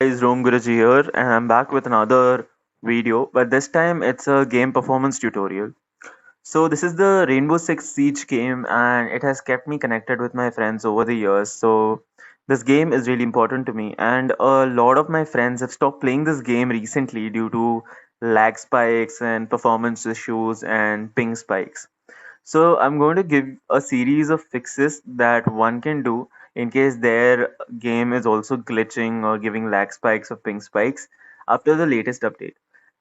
Guys, Rom Guruji here, and I'm back with another video, but this time it's a game performance tutorial. So this is the Rainbow Six Siege game, and it has kept me connected with my friends over the years. So this game is really important to me, and a lot of my friends have stopped playing this game recently due to lag spikes and performance issues and ping spikes. So I'm going to give a series of fixes that one can do in case their game is also glitching or giving lag spikes or ping spikes after the latest update.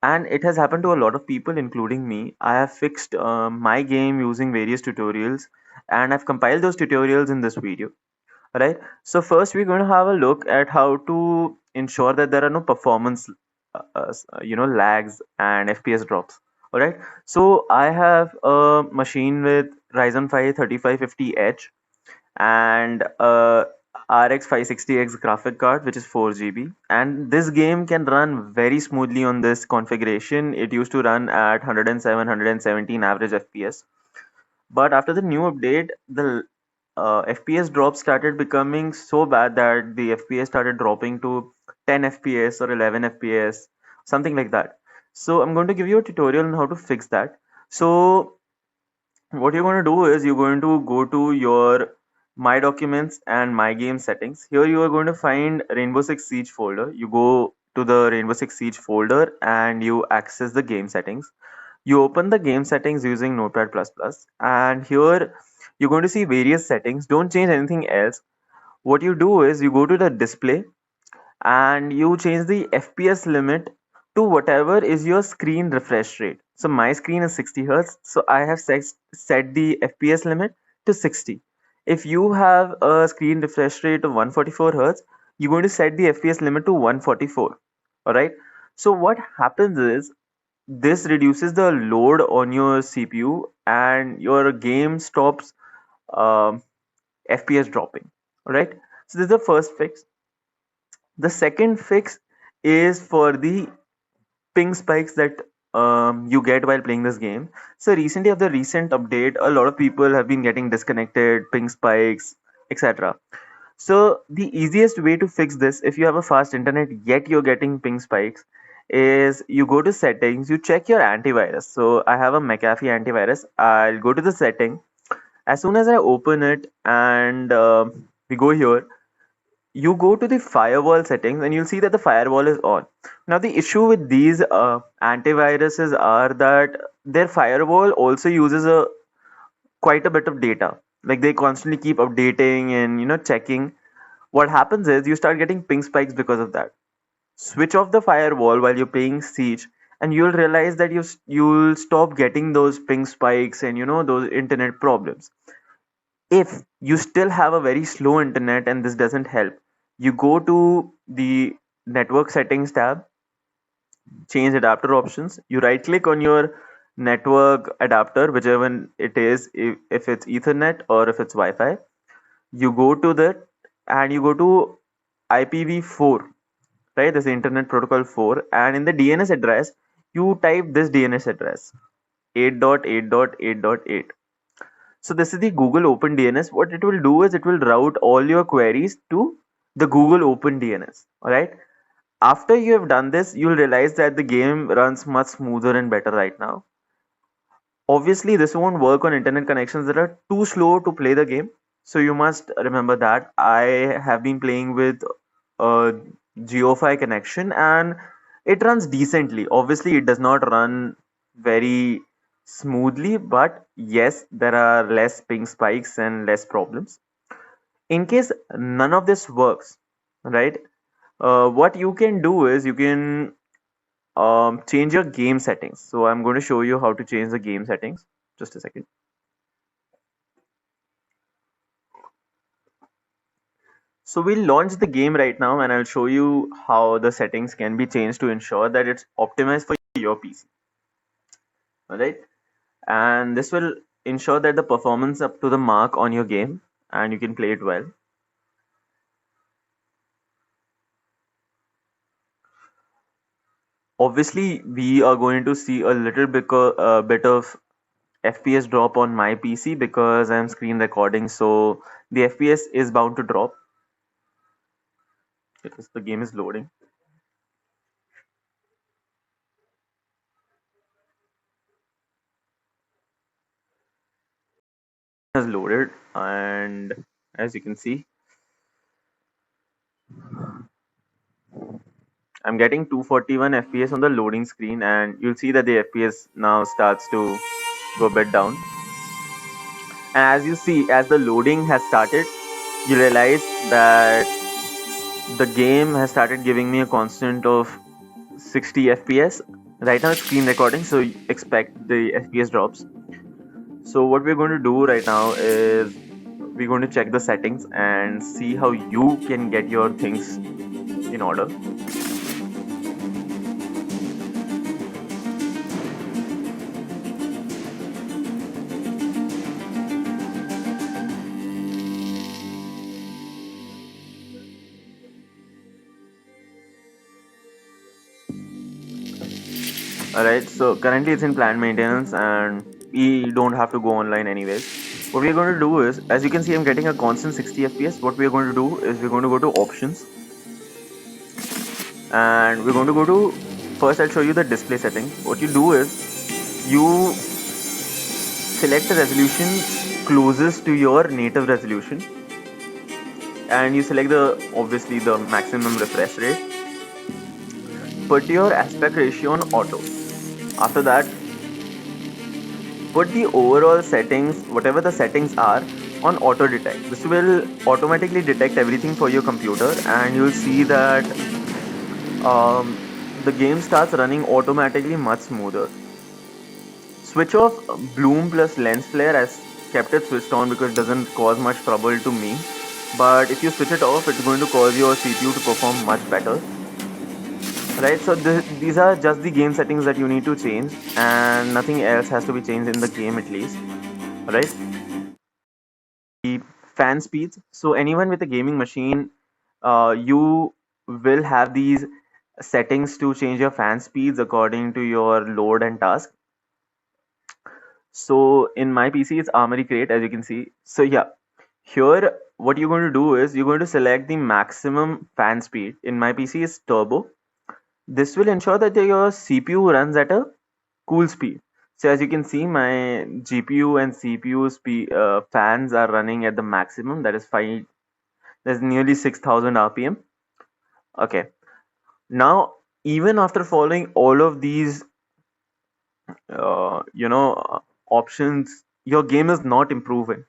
And it has happened to a lot of people, including me. I have fixed my game using various tutorials, and I've compiled those tutorials in this video. Right. So first, we're going to have a look at how to ensure that there are no performance, lags and FPS drops. All right. So I have a machine with Ryzen 5 3550H and a RX 560X graphic card, which is 4 GB. And this game can run very smoothly on this configuration. It used to run at 107, 117 average FPS. But after the new update, the FPS drop started becoming so bad that the FPS started dropping to 10 FPS or 11 FPS, something like that. So I'm going to give you a tutorial on how to fix that. So what you're going to do is you're going to go to your My Documents and My Game settings. Here you are going to find Rainbow Six Siege folder. You go to the Rainbow Six Siege folder and you access the game settings. You open the game settings using Notepad++, and here you're going to see various settings. Don't change anything else. What you do is you go to the display and you change the FPS limit to whatever is your screen refresh rate. So my screen is 60 Hertz, so I have set the FPS limit to 60. If you have a screen refresh rate of 144 Hertz, you're going to set the FPS limit to 144. Alright. So what happens is this reduces the load on your CPU and your game stops um, FPS dropping. Alright. So this is the first fix. The second fix is for the ping spikes that you get while playing this game. So recently, after the recent update, a lot of people have been getting disconnected, ping spikes, etc. So the easiest way to fix this, if you have a fast internet yet you're getting ping spikes, is you go to settings, you check your antivirus. So I have a McAfee antivirus. I'll go to the setting. As soon as I open it and we go here, you go to the firewall settings and you'll see that the firewall is on. Now the issue with these antiviruses are that their firewall also uses a quite a bit of data. Like they constantly keep updating and checking. What happens is you start getting ping spikes because of that. Switch off the firewall while you're playing Siege, and you'll realize that you'll stop getting those ping spikes and those internet problems. If you still have a very slow internet and this doesn't help, you go to the network settings tab, change adapter options. You right click on your network adapter, whichever it is, if it's Ethernet or if it's Wi-Fi. You go to that and you go to IPv4, right? This Internet Protocol 4, and in the DNS address, you type this DNS address 8.8.8.8. So this is the Google Open DNS. What it will do is it will route all your queries to the Google Open DNS. All right. After you have done this, you'll realize that the game runs much smoother and better right now. Obviously, this won't work on internet connections that are too slow to play the game. So you must remember that. I have been playing with a GeoFi connection and it runs decently. Obviously, it does not run very smoothly, but yes, there are less ping spikes and less problems. In case none of this works, right? What you can do is you can change your game settings. So I'm going to show you how to change the game settings. Just a second. So we'll launch the game right now and I'll show you how the settings can be changed to ensure that it's optimized for your PC. Alright. And this will ensure that the performance up to the mark on your game and you can play it well. Obviously, we are going to see a little bit of FPS drop on my PC because I'm screen recording, so the FPS is bound to drop because the game is loading. has loaded, and as you can see, I'm getting 241 FPS on the loading screen, and you'll see that the FPS now starts to go a bit down. And as you see, as the loading has started, you realize that the game has started giving me a constant of 60 FPS. Right now it's screen recording, so you expect the FPS drops. So what we're going to do right now is we're going to check the settings and see how you can get your things in order. Alright, so currently it's in planned maintenance and we don't have to go online anyways. What we're going to do is, as you can see, I'm getting a constant 60 FPS. What we're going to do is we're going to go to options and we're going to go to, first I'll show you the display setting. What you do is you select the resolution closest to your native resolution and you select obviously the maximum refresh rate. Put your aspect ratio on auto. After that, put the overall settings, whatever the settings are, on auto detect. This will automatically detect everything for your computer and you'll see that the game starts running automatically much smoother. Switch off bloom plus lens flare. As kept it switched on because it doesn't cause much trouble to me, but if you switch it off, it's going to cause your CPU to perform much better. Right, so these are just the game settings that you need to change and nothing else has to be changed in the game at least. Right, the fan speeds. So anyone with a gaming machine, you will have these settings to change your fan speeds according to your load and task. So in my PC, it's Armory Crate, as you can see. So yeah, here what you're going to do is you're going to select the maximum fan speed. In my PC, is turbo. This will ensure that your CPU runs at a cool speed. So as you can see, my GPU and CPU fans are running at the maximum. That is fine. That's nearly 6,000 RPM. Okay. Now, even after following all of these, options, your game is not improving.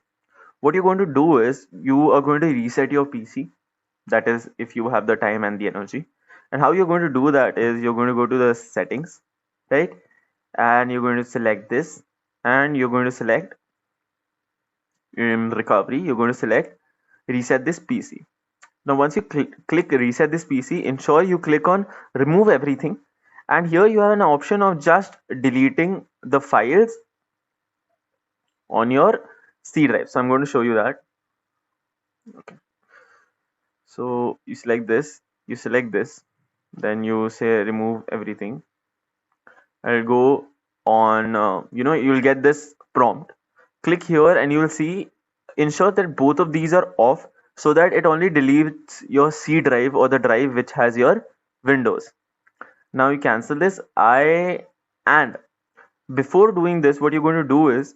What you're going to do is you are going to reset your PC. That is, if you have the time and the energy. And how you're going to do that is you're going to go to the settings, right? And you're going to select this, and you're going to select in recovery. You're going to select reset this PC. Now, once you click reset this PC, ensure you click on remove everything. And here you have an option of just deleting the files on your C drive. So I'm going to show you that. Okay. So you select this, then you say remove everything. I'll go on, you'll get this prompt. Click here and you will see, ensure that both of these are off so that it only deletes your C drive or the drive which has your Windows. Now you cancel this. And before doing this, what you're going to do is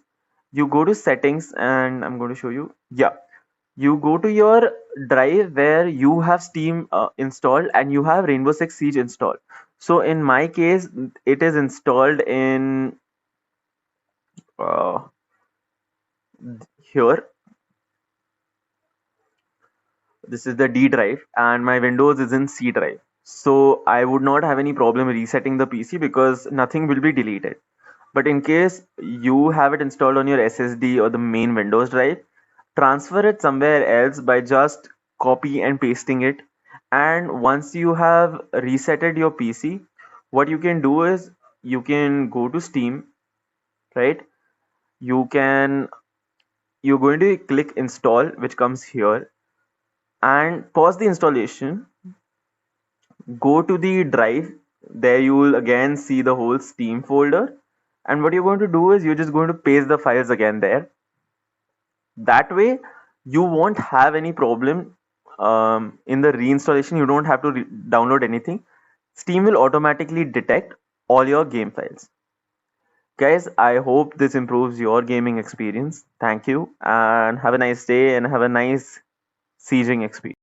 you go to settings and I'm going to show you. Yeah, you go to your drive where you have Steam installed and you have Rainbow Six Siege installed. So in my case, it is installed in uh, here. This is the D drive and my Windows is in C drive. So I would not have any problem resetting the PC because nothing will be deleted. But in case you have it installed on your SSD or the main Windows drive, transfer it somewhere else by just copy and pasting it. And once you have resetted your PC, what you can do is you can go to Steam, right? You're going to click install, which comes here, and pause the installation. Go to the drive. There you will again see the whole Steam folder. And what you're going to do is you're just going to paste the files again there. That way, you won't have any problem in the reinstallation. You don't have to download anything. Steam will automatically detect all your game files. Guys, I hope this improves your gaming experience. Thank you and have a nice day and have a nice sieging experience.